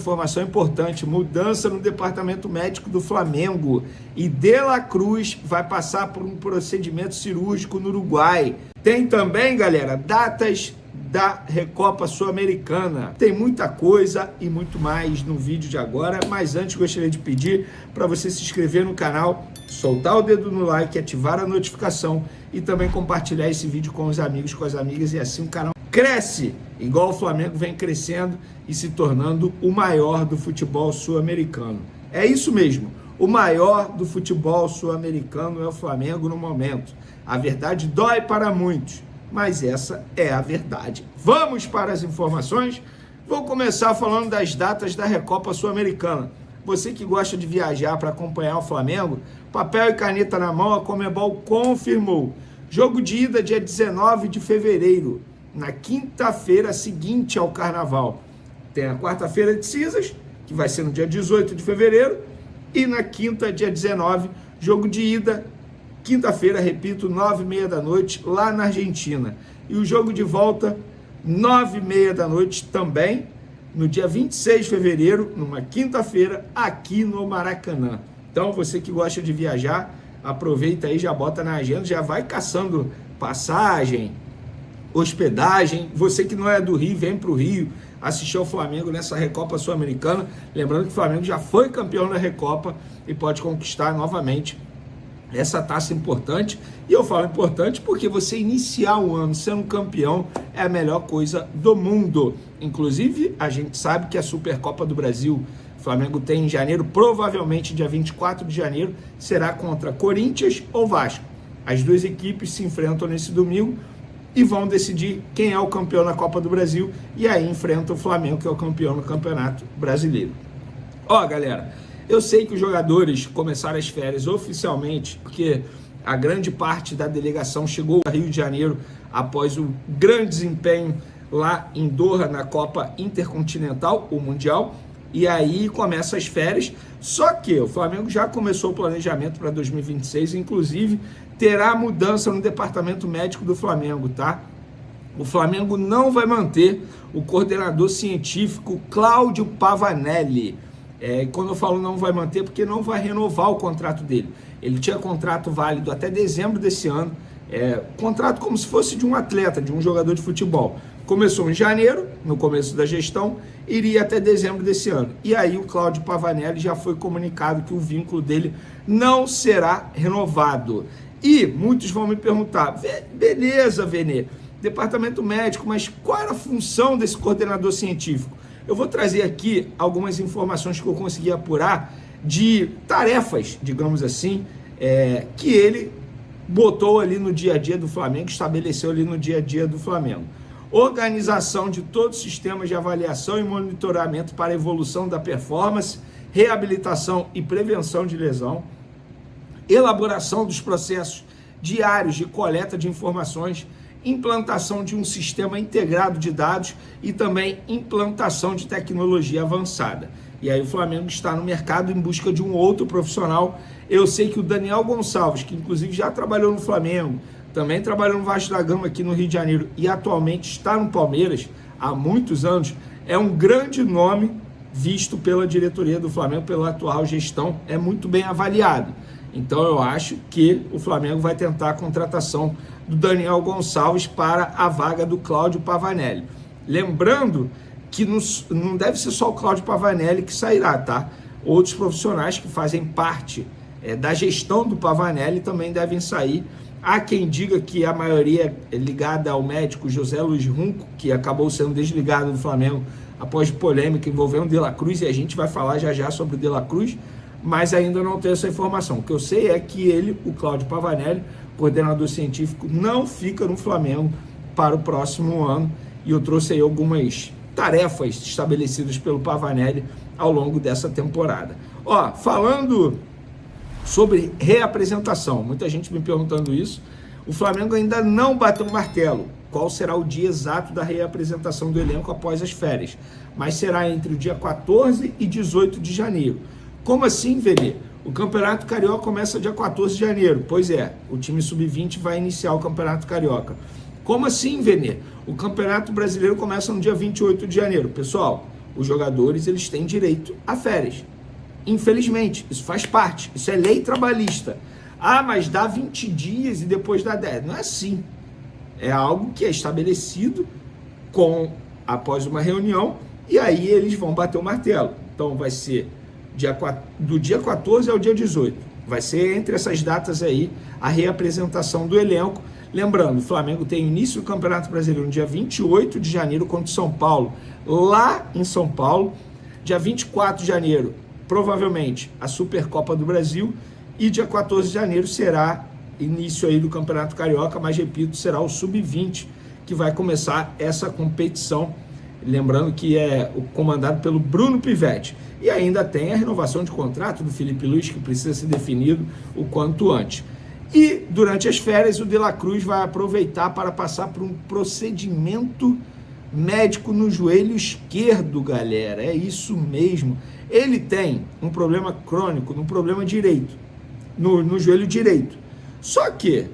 Informação importante, mudança no departamento médico do Flamengo e De La Cruz vai passar por um procedimento cirúrgico no Uruguai. Tem também, galera, datas da Recopa Sul-Americana. Tem muita coisa e muito mais no vídeo de agora, mas antes gostaria de pedir para você se inscrever no canal, soltar o dedo no like, ativar a notificação e também compartilhar esse vídeo com os amigos, com as amigas, e assim o canal cresce, igual o Flamengo vem crescendo e se tornando o maior do futebol sul-americano. É isso mesmo, o maior do futebol sul-americano é o Flamengo no momento. A verdade dói para muitos, mas essa é a verdade. Vamos para as informações? Vou começar falando das datas da Recopa Sul-Americana. Você que gosta de viajar para acompanhar o Flamengo, papel e caneta na mão, a Conmebol confirmou. Jogo de ida dia 19 de fevereiro, na quinta-feira seguinte ao Carnaval. Tem a quarta-feira de cinzas, que vai ser no dia 18 de fevereiro, e na quinta, dia 19, jogo de ida, quinta-feira, repito, 9h30 da noite, lá na Argentina. E o jogo de volta, 9h30 da noite também, no dia 26 de fevereiro, numa quinta-feira, aqui no Maracanã. Então, você que gosta de viajar, aproveita aí, já bota na agenda, já vai caçando passagem, hospedagem. Você que não é do Rio, vem para o Rio assistir ao Flamengo nessa Recopa Sul-Americana. Lembrando que o Flamengo já foi campeão da Recopa e pode conquistar novamente essa taça importante. E eu falo importante porque você iniciar o ano sendo campeão é a melhor coisa do mundo. Inclusive, a gente sabe que a Supercopa do Brasil, o Flamengo tem em janeiro, provavelmente dia 24 de janeiro, será contra Corinthians ou Vasco. As duas equipes se enfrentam nesse domingo e vão decidir quem é o campeão na Copa do Brasil, e aí enfrenta o Flamengo, que é o campeão no Campeonato Brasileiro. Ó, galera, eu sei que os jogadores começaram as férias oficialmente, porque a grande parte da delegação chegou ao Rio de Janeiro após o grande desempenho lá em Doha, na Copa Intercontinental, o Mundial, e aí começa as férias. Só que o Flamengo já começou o planejamento para 2026, inclusive terá mudança no departamento médico do Flamengo, tá? O Flamengo não vai manter o coordenador científico Cláudio Pavanelli. Quando eu falo não vai manter, porque não vai renovar o contrato dele. Ele tinha contrato válido até dezembro desse ano, contrato como se fosse de um atleta, de um jogador de futebol. Começou em janeiro, no começo da gestão, iria até dezembro desse ano. E aí o Cláudio Pavanelli já foi comunicado que o vínculo dele não será renovado. E muitos vão me perguntar, beleza, Vene, departamento médico, mas qual era a função desse coordenador científico? Eu vou trazer aqui algumas informações que eu consegui apurar de tarefas, digamos assim, que ele botou ali no dia a dia do Flamengo, estabeleceu ali no dia a dia do Flamengo. Organização de todos os sistemas de avaliação e monitoramento para a evolução da performance, reabilitação e prevenção de lesão, elaboração dos processos diários de coleta de informações, implantação de um sistema integrado de dados e também implantação de tecnologia avançada. E aí o Flamengo está no mercado em busca de um outro profissional. Eu sei que o Daniel Gonçalves, que inclusive já trabalhou no Flamengo, também trabalhou no Vasco da Gama aqui no Rio de Janeiro e atualmente está no Palmeiras há muitos anos, é um grande nome visto pela diretoria do Flamengo, pela atual gestão, é muito bem avaliado. Então eu acho que o Flamengo vai tentar a contratação do Daniel Gonçalves para a vaga do Cláudio Pavanelli. Lembrando que não deve ser só o Cláudio Pavanelli que sairá, tá? Outros profissionais que fazem parte da gestão do Pavanelli também devem sair. Há quem diga que a maioria é ligada ao médico José Luiz Runco, que acabou sendo desligado do Flamengo após polêmica envolvendo o De La Cruz, e a gente vai falar já já sobre o De La Cruz, mas ainda não tenho essa informação. O que eu sei é que ele, o Cláudio Pavanelli, coordenador científico, não fica no Flamengo para o próximo ano, e eu trouxe aí algumas tarefas estabelecidas pelo Pavanelli ao longo dessa temporada. Ó, falando sobre reapresentação, muita gente me perguntando isso, o Flamengo ainda não bateu o martelo. Qual será o dia exato da reapresentação do elenco após as férias? Mas será entre o dia 14 e 18 de janeiro. Como assim, Vene? O Campeonato Carioca começa dia 14 de janeiro. Pois é, o time sub-20 vai iniciar o Campeonato Carioca. Como assim, Vene? O Campeonato Brasileiro começa no dia 28 de janeiro. Pessoal, os jogadores eles têm direito a férias. Infelizmente, isso faz parte, isso é lei trabalhista. Ah, mas dá 20 dias e depois dá 10. Não é assim. É algo que é estabelecido após uma reunião e aí eles vão bater o martelo. Então vai ser do dia 14 ao dia 18. Vai ser entre essas datas aí a reapresentação do elenco. Lembrando, o Flamengo tem início do Campeonato Brasileiro no dia 28 de janeiro contra o São Paulo, lá em São Paulo. Dia 24 de janeiro, provavelmente, a Supercopa do Brasil. E dia 14 de janeiro será início aí do Campeonato Carioca, mas repito, será o Sub-20 que vai começar essa competição. Lembrando que é comandado pelo Bruno Pivetti. E ainda tem a renovação de contrato do Felipe Luiz, que precisa ser definido o quanto antes. E durante as férias, o De La Cruz vai aproveitar para passar por um procedimento médico no joelho esquerdo, galera. É isso mesmo. Ele tem um problema crônico no problema direito, no joelho direito. Só que,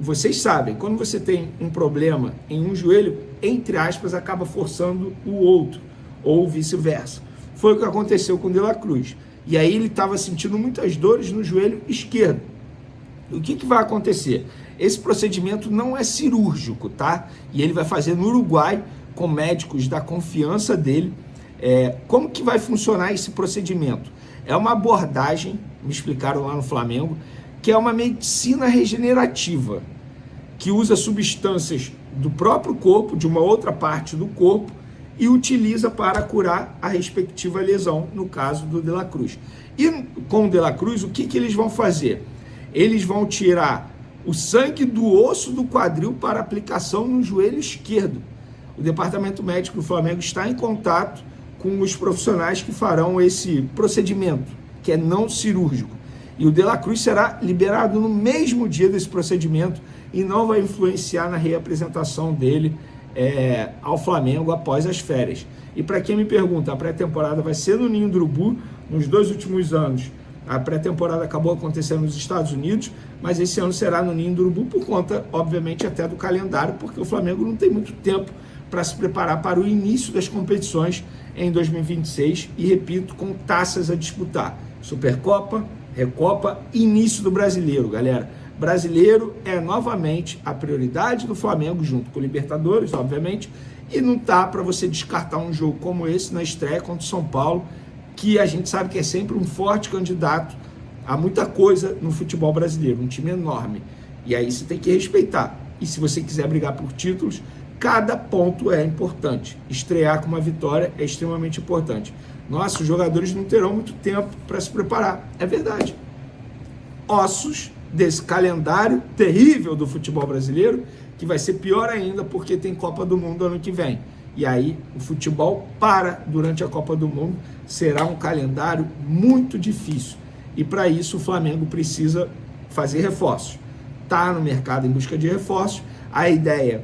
vocês sabem, quando você tem um problema em um joelho, entre aspas, acaba forçando o outro, ou vice-versa. Foi o que aconteceu com o De La Cruz. E aí ele estava sentindo muitas dores no joelho esquerdo. O que vai acontecer? Esse procedimento não é cirúrgico, tá? E ele vai fazer no Uruguai, com médicos da confiança dele. Como que vai funcionar esse procedimento? É uma abordagem, me explicaram lá no Flamengo, que é uma medicina regenerativa, que usa substâncias do próprio corpo, de uma outra parte do corpo, e utiliza para curar a respectiva lesão, no caso do De La Cruz. E com o De La Cruz, o que eles vão fazer? Eles vão tirar o sangue do osso do quadril para aplicação no joelho esquerdo. O departamento médico do Flamengo está em contato com os profissionais que farão esse procedimento, que é não cirúrgico. E o De La Cruz será liberado no mesmo dia desse procedimento e não vai influenciar na reapresentação dele ao Flamengo após as férias. E para quem me pergunta, a pré-temporada vai ser no Ninho do Urubu. Nos 2 últimos anos, a pré-temporada acabou acontecendo nos Estados Unidos, mas esse ano será no Ninho do Urubu por conta, obviamente, até do calendário, porque o Flamengo não tem muito tempo para se preparar para o início das competições em 2026 e, repito, com taças a disputar. Supercopa, Recopa, início do Brasileiro, galera. Brasileiro é novamente a prioridade do Flamengo, junto com o Libertadores, obviamente, e não tá para você descartar um jogo como esse na estreia contra o São Paulo, que a gente sabe que é sempre um forte candidato a muita coisa no futebol brasileiro, um time enorme. E aí você tem que respeitar. E se você quiser brigar por títulos, cada ponto é importante. Estrear com uma vitória é extremamente importante. Nossa, os jogadores não terão muito tempo para se preparar. É verdade. Ossos desse calendário terrível do futebol brasileiro, que vai ser pior ainda porque tem Copa do Mundo ano que vem. E aí o futebol para durante a Copa do Mundo, será um calendário muito difícil. E para isso o Flamengo precisa fazer reforços. Está no mercado em busca de reforços. A ideia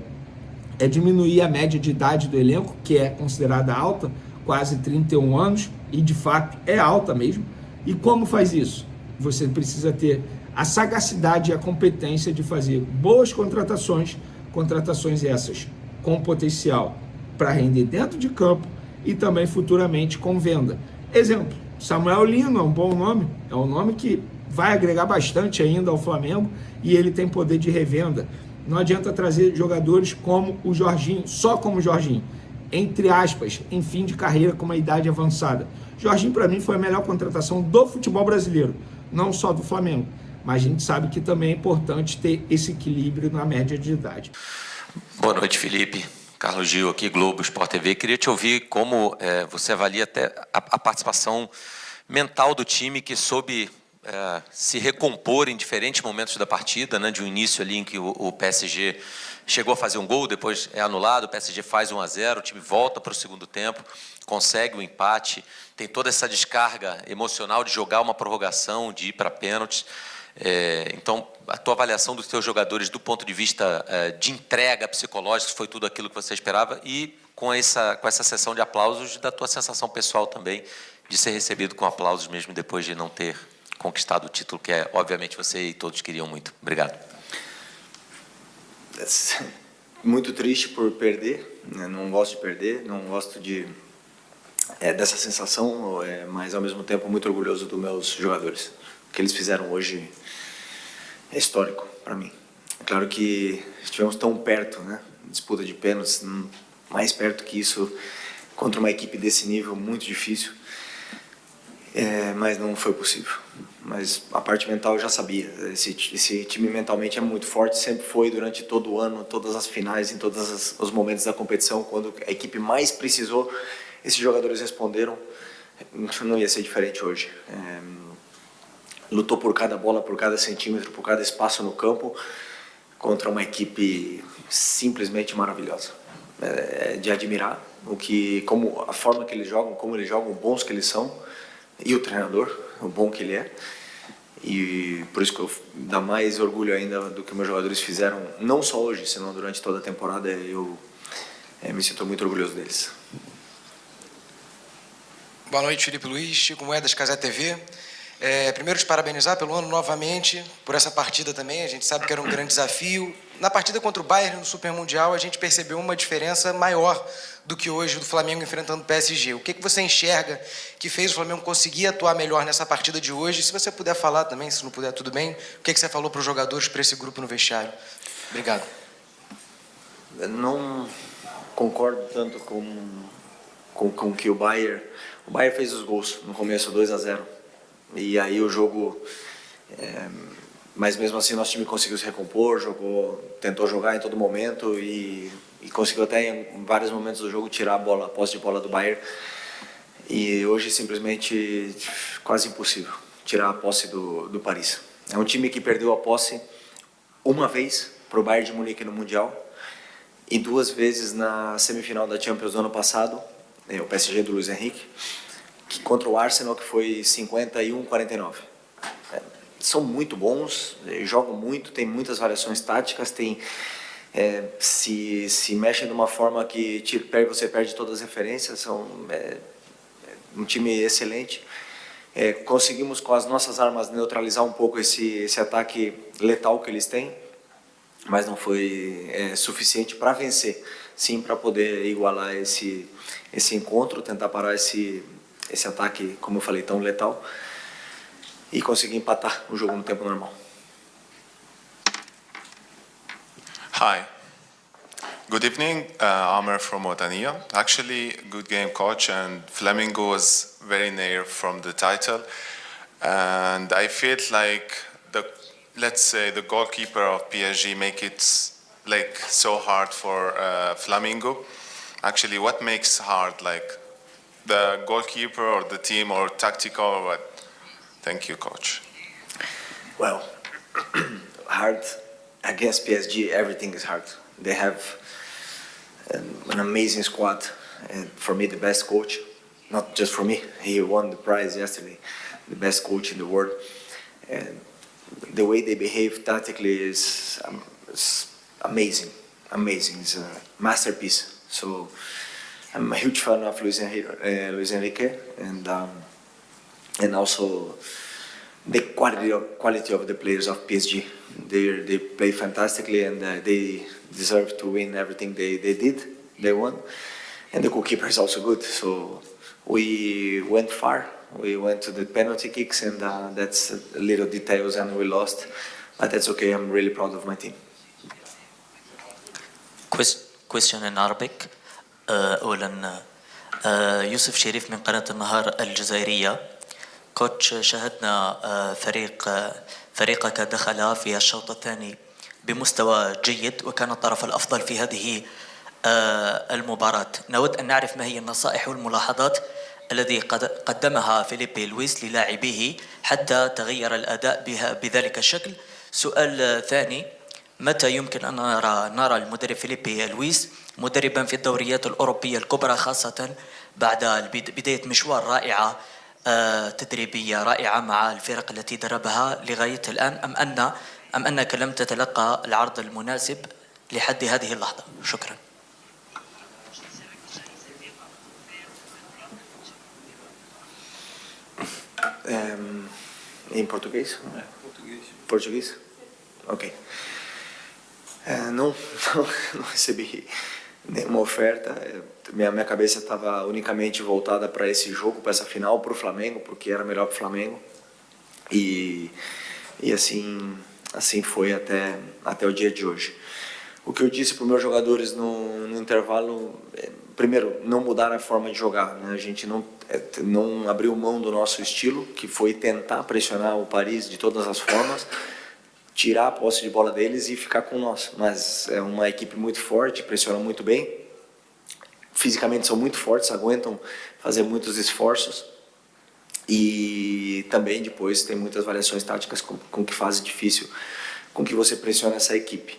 é diminuir a média de idade do elenco, que é considerada alta, quase 31 anos, e de fato é alta mesmo. E como faz isso? Você precisa ter a sagacidade e a competência de fazer boas contratações essas com potencial para render dentro de campo e também futuramente com venda. Exemplo, Samuel Lino é um bom nome, é um nome que vai agregar bastante ainda ao Flamengo e ele tem poder de revenda. Não adianta trazer jogadores como o Jorginho, só como o Jorginho, entre aspas, em fim de carreira com uma idade avançada. Jorginho, para mim, foi a melhor contratação do futebol brasileiro, não só do Flamengo. Mas a gente sabe que também é importante ter esse equilíbrio na média de idade. Boa noite, Felipe. Carlos Gil aqui, Globo Sport TV. Queria te ouvir como você avalia até a participação mental do time que soube se recompor em diferentes momentos da partida, né, de um início ali em que o PSG chegou a fazer um gol, depois é anulado, o PSG faz 1-0, o time volta para o segundo tempo, consegue o empate, tem toda essa descarga emocional de jogar uma prorrogação, de ir para pênaltis. Então, a tua avaliação dos teus jogadores do ponto de vista de entrega psicológica, foi tudo aquilo que você esperava, e com essa sessão de aplausos, da tua sensação pessoal também, de ser recebido com aplausos mesmo depois de não ter conquistado o título, que obviamente você e todos queriam muito. Obrigado. Muito triste por perder, né? Não gosto de perder, não gosto de dessa sensação, mas ao mesmo tempo muito orgulhoso dos meus jogadores. O que eles fizeram hoje é histórico para mim. É claro que estivemos tão perto, né? Disputa de pênaltis, mais perto que isso, contra uma equipe desse nível, muito difícil. Mas não foi possível. Mas a parte mental eu já sabia. Esse time mentalmente é muito forte, sempre foi durante todo o ano, todas as finais, em todos os momentos da competição, quando a equipe mais precisou, esses jogadores responderam. Não ia ser diferente hoje. Lutou por cada bola, por cada centímetro, por cada espaço no campo, contra uma equipe simplesmente maravilhosa. De admirar como a forma que eles jogam, como eles jogam, bons que eles são, e o treinador, o bom que ele é. E por isso que eu dá mais orgulho ainda do que meus jogadores fizeram, não só hoje, senão durante toda a temporada. Eu me sinto muito orgulhoso deles. Boa noite, Felipe Luiz, Chico Moedas, Casé TV. Primeiro, te parabenizar pelo ano novamente, por essa partida também. A gente sabe que era um grande desafio. Na partida contra o Bayern no Super Mundial, a gente percebeu uma diferença maior do que hoje do Flamengo enfrentando o PSG. O que você enxerga que fez o Flamengo conseguir atuar melhor nessa partida de hoje? Se você puder falar também, se não puder, tudo bem. O que você falou para os jogadores, para esse grupo no vestiário? Obrigado. Eu não concordo tanto com que o Bayern fez os gols no começo, 2-0. E aí o jogo, mas mesmo assim nosso time conseguiu se recompor, tentou jogar em todo momento e conseguiu até em vários momentos do jogo tirar a posse de bola do Bayern. E hoje simplesmente quase impossível tirar a posse do Paris. É um time que perdeu a posse uma vez para o Bayern de Munique no Mundial e 2 vezes na semifinal da Champions do ano passado, o PSG do Luiz Henrique, que contra o Arsenal, que foi 51-49. São muito bons, jogam muito, tem muitas variações táticas, se mexem de uma forma que você perde todas as referências. São um time excelente. Conseguimos com as nossas armas neutralizar um pouco esse ataque letal que eles têm, mas não foi suficiente para vencer, sim, para poder igualar esse encontro, tentar parar esse ataque, como eu falei, tão letal, e conseguir empatar o jogo no tempo normal. Hi. Good evening. Amer from Watania. Actually, good game, coach, and Flamengo was very near from the title. And I felt like let's say the goalkeeper of PSG make it like so hard for Flamengo. Actually, what makes hard, like the goalkeeper or the team or tactical or what? Thank you, coach. Well, hard against PSG, everything is hard. They have an amazing squad, and for me, the best coach. Not just for me, he won the prize yesterday, the best coach in the world. And the way they behave tactically is amazing, amazing. It's a masterpiece. So I'm a huge fan of Luis Enrique, and also the quality of the players of PSG. They play fantastically, and they deserve to win everything they did. They won, and the goalkeeper is also good. So we went far. We went to the penalty kicks, and that's little details, and we lost. But that's okay. I'm really proud of my team. Question in Arabic. أولا يوسف شريف من قناة النهار الجزائرية. كوتش، شاهدنا فريقك دخل في الشوط الثاني بمستوى جيد وكان الطرف الأفضل في هذه المباراة. نود أن نعرف ما هي النصائح والملاحظات الذي قدمها فيليبي لويس للاعبيه حتى تغير الأداء بذلك الشكل. سؤال ثاني: متى يمكن أن نرى المدرب فيليبي لويس مدربا في الدوريات الأوروبية الكبرى، خاصة بعد بداية مشوار رائعة تدريبية رائعة مع الفرق التي دربها لغاية الآن، أم أنك لم تتلقى العرض المناسب لحد هذه اللحظة؟ شكرا. Em português? Português? Ok. Não recebi nenhuma oferta. Minha cabeça estava unicamente voltada para esse jogo, para essa final, para o Flamengo, porque era melhor para o Flamengo. E assim foi até o dia de hoje. O que eu disse para os meus jogadores no intervalo, primeiro, não mudar a forma de jogar, né? A gente não abriu mão do nosso estilo, que foi tentar pressionar o Paris de todas as formas, tirar a posse de bola deles e ficar com nós. Mas é uma equipe muito forte, pressiona muito bem, fisicamente são muito fortes, aguentam fazer muitos esforços e também depois tem muitas variações táticas com que faz difícil, com que você pressiona essa equipe.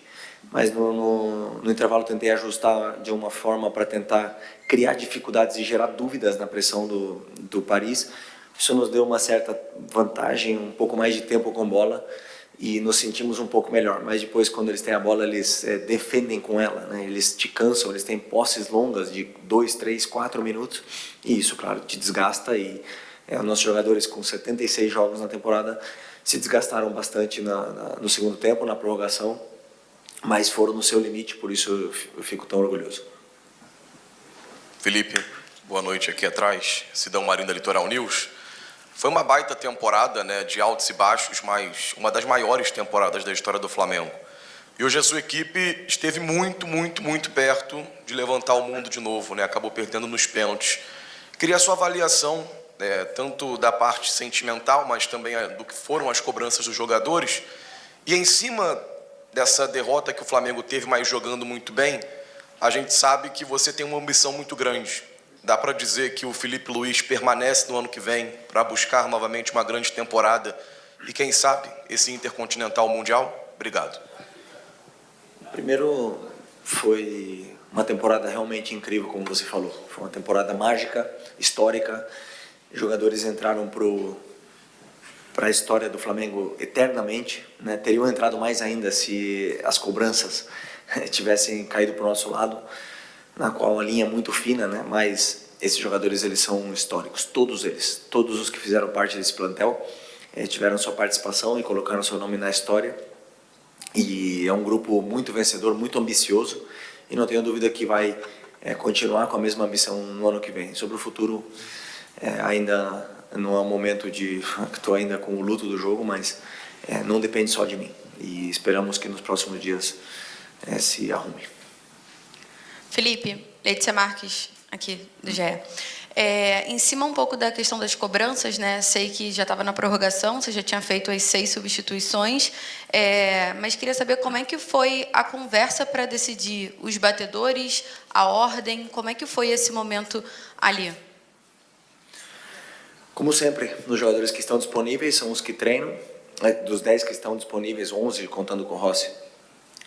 Mas no intervalo tentei ajustar de uma forma para tentar criar dificuldades e gerar dúvidas na pressão do Paris. Isso nos deu uma certa vantagem, um pouco mais de tempo com bola e nos sentimos um pouco melhor. Mas depois, quando eles têm a bola, eles defendem com ela, né? Eles te cansam, eles têm posses longas de 2, 3, 4 minutos e isso, claro, te desgasta. E os nossos jogadores com 76 jogos na temporada se desgastaram bastante no segundo tempo, na prorrogação, mas foram no seu limite, por isso eu fico tão orgulhoso. Felipe, boa noite aqui atrás, Sidão Marinho da Litoral News. Foi uma baita temporada, né, de altos e baixos, mas uma das maiores temporadas da história do Flamengo. E hoje a sua equipe esteve muito, muito, muito perto de levantar o mundo de novo, né, acabou perdendo nos pênaltis. Queria a sua avaliação, tanto da parte sentimental, mas também do que foram as cobranças dos jogadores. E em cima dessa derrota que o Flamengo teve, mas jogando muito bem, a gente sabe que você tem uma ambição muito grande. Dá para dizer que o Felipe Luiz permanece no ano que vem para buscar novamente uma grande temporada e, quem sabe, esse Intercontinental Mundial? Obrigado. Primeiro, foi uma temporada realmente incrível, como você falou. Foi uma temporada mágica, histórica. Jogadores entraram para a história do Flamengo eternamente, né? Teriam entrado mais ainda se as cobranças tivessem caído para o nosso lado, na qual a linha é muito fina, né? Mas esses jogadores, eles são históricos, todos eles, todos os que fizeram parte desse plantel tiveram sua participação e colocaram seu nome na história, e é um grupo muito vencedor, muito ambicioso, e não tenho dúvida que vai continuar com a mesma ambição no ano que vem. Sobre o futuro, ainda não é um momento de... estou ainda com o luto do jogo, mas não depende só de mim, e esperamos que nos próximos dias se arrume. Felipe, Letícia Marques, aqui do GE. Em cima um pouco da questão das cobranças, né? Sei que já estava na prorrogação, você já tinha feito as 6 substituições, mas queria saber como é que foi a conversa para decidir os batedores, a ordem, como é que foi esse momento ali? Como sempre, os jogadores que estão disponíveis são os que treinam. Dos 10 que estão disponíveis, 11 contando com o Rossi.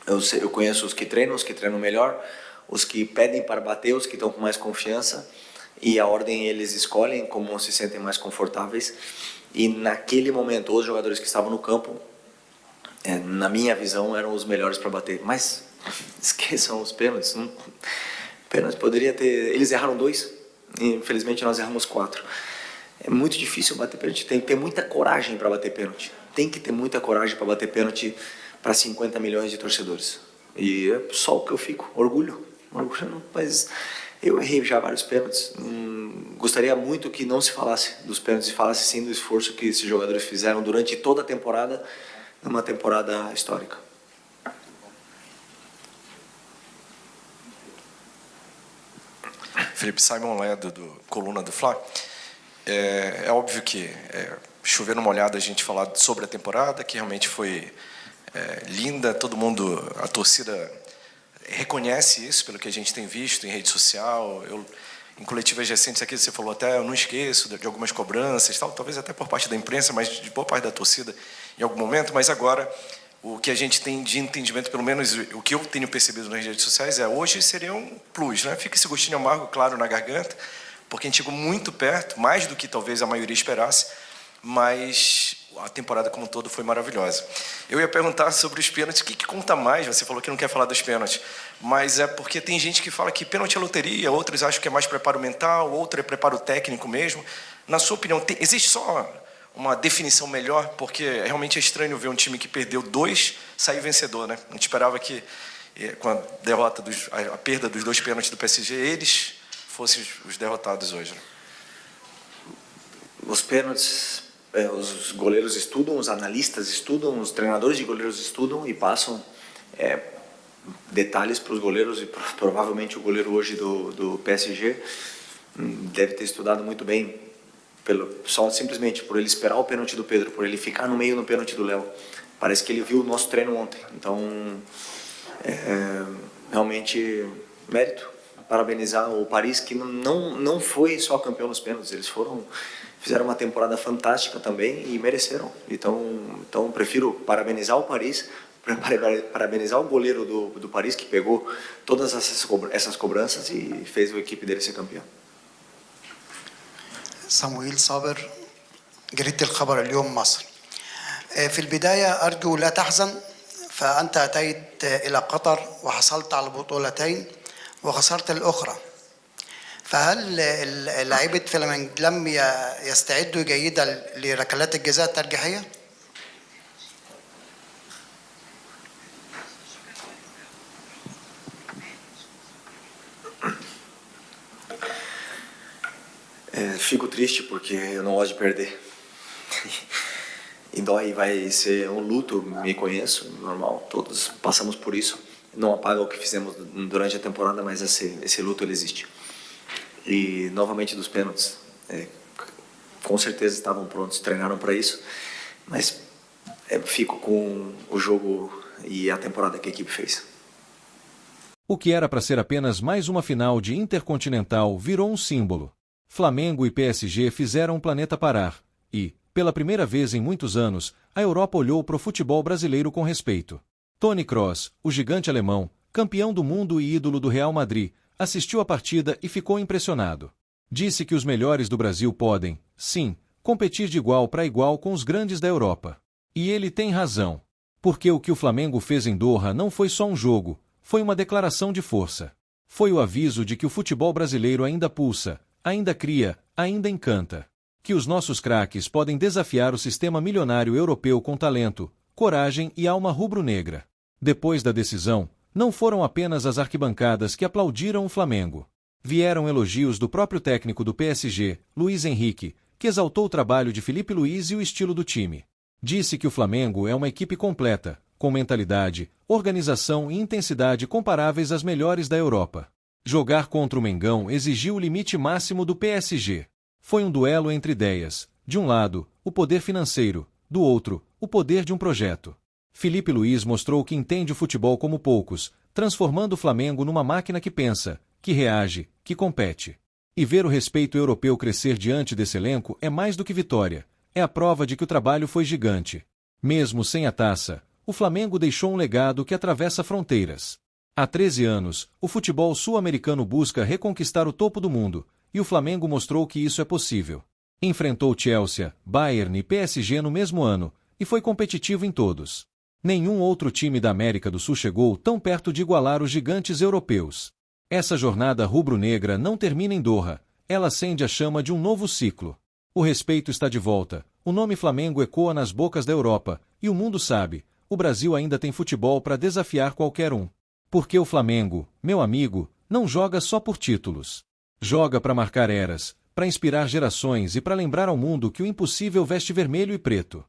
Eu conheço os que treinam melhor, os que pedem para bater, os que estão com mais confiança, e a ordem eles escolhem como se sentem mais confortáveis. E naquele momento, os jogadores que estavam no campo, na minha visão, eram os melhores para bater. Mas esqueçam os pênaltis. Pênaltis poderia ter... Eles erraram 2, e infelizmente nós erramos 4. É muito difícil bater pênalti, tem que ter muita coragem para bater pênalti. Tem que ter muita coragem para bater pênalti para 50 milhões de torcedores. E é só o que eu fico, orgulho. Mas eu errei já vários pênaltis. Gostaria muito que não se falasse dos pênaltis e falasse sim do esforço que esses jogadores fizeram durante toda a temporada, numa temporada histórica. Felipe, Simon Ledo, do Coluna do Fla. É óbvio que chover numa olhada a gente falar sobre a temporada, que realmente foi linda, todo mundo, a torcida reconhece isso pelo que a gente tem visto em rede social. Em coletivas recentes aqui você falou até, eu não esqueço de algumas cobranças, talvez até por parte da imprensa, mas de boa parte da torcida em algum momento. Mas agora o que a gente tem de entendimento, pelo menos o que eu tenho percebido nas redes sociais, hoje seria um plus, né? Fica esse gostinho amargo, claro, na garganta, porque a gente chegou muito perto, mais do que talvez a maioria esperasse, mas a temporada como um todo foi maravilhosa. Eu ia perguntar sobre os pênaltis, o que conta mais? Você falou que não quer falar dos pênaltis, mas é porque tem gente que fala que pênalti é loteria, outros acham que é mais preparo mental, outro é preparo técnico mesmo. Na sua opinião, existe só uma definição melhor? Porque realmente é estranho ver um time que perdeu 2 sair vencedor, né? A gente esperava que com a derrota, a perda dos 2 pênaltis do PSG, eles fossem os derrotados hoje? Os pênaltis, os goleiros estudam, os analistas estudam, os treinadores de goleiros estudam e passam detalhes para os goleiros, e provavelmente o goleiro hoje do PSG deve ter estudado muito bem, só simplesmente por ele esperar o pênalti do Pedro, por ele ficar no meio no pênalti do Léo. Parece que ele viu o nosso treino ontem. Então, realmente, mérito. Parabenizar o Paris, que não foi só campeão nos pênaltis, eles fizeram uma temporada fantástica também e mereceram. Então prefiro parabenizar o Paris, parabenizar o goleiro do Paris, que pegou todas essas cobranças e fez a equipe dele ser campeão. صموئيل صابر، جريدة الخبر اليوم مصر. في البداية أرجو لا تحزن، فأنت أتيت إلى قطر وحصلت على بطولتين وخسرت الأخرى. فهل لاعيبة فلامينج لم يستعدوا جيدا لركلات الجزاء الترجيحية؟ Fico triste porque eu não gosto de perder. E dói, vai ser um luto, me conheço, normal, todos passamos por isso. Não apaga o que fizemos durante a temporada, mas esse luto ele existe. E novamente dos pênaltis, com certeza estavam prontos, treinaram para isso, mas fico com o jogo e a temporada que a equipe fez. O que era para ser apenas mais uma final de Intercontinental virou um símbolo. Flamengo e PSG fizeram o planeta parar e, pela primeira vez em muitos anos, a Europa olhou para o futebol brasileiro com respeito. Toni Kroos, o gigante alemão, campeão do mundo e ídolo do Real Madrid, assistiu à partida e ficou impressionado. Disse que os melhores do Brasil podem, sim, competir de igual para igual com os grandes da Europa. E ele tem razão. Porque o que o Flamengo fez em Doha não foi só um jogo, foi uma declaração de força. Foi o aviso de que o futebol brasileiro ainda pulsa, ainda cria, ainda encanta. Que os nossos craques podem desafiar o sistema milionário europeu com talento, coragem e alma rubro-negra. Depois da decisão, não foram apenas as arquibancadas que aplaudiram o Flamengo. Vieram elogios do próprio técnico do PSG, Luiz Henrique, que exaltou o trabalho de Felipe Luiz e o estilo do time. Disse que o Flamengo é uma equipe completa, com mentalidade, organização e intensidade comparáveis às melhores da Europa. Jogar contra o Mengão exigiu o limite máximo do PSG. Foi um duelo entre ideias. De um lado, o poder financeiro, do outro, o poder de um projeto. Felipe Luiz mostrou que entende o futebol como poucos, transformando o Flamengo numa máquina que pensa, que reage, que compete. E ver o respeito europeu crescer diante desse elenco é mais do que vitória. É a prova de que o trabalho foi gigante. Mesmo sem a taça, o Flamengo deixou um legado que atravessa fronteiras. Há 13 anos, o futebol sul-americano busca reconquistar o topo do mundo, e o Flamengo mostrou que isso é possível. Enfrentou Chelsea, Bayern e PSG no mesmo ano, e foi competitivo em todos. Nenhum outro time da América do Sul chegou tão perto de igualar os gigantes europeus. Essa jornada rubro-negra não termina em Doha, ela acende a chama de um novo ciclo. O respeito está de volta, o nome Flamengo ecoa nas bocas da Europa, e o mundo sabe, o Brasil ainda tem futebol para desafiar qualquer um. Porque o Flamengo, meu amigo, não joga só por títulos. Joga para marcar eras, para inspirar gerações e para lembrar ao mundo que o impossível veste vermelho e preto.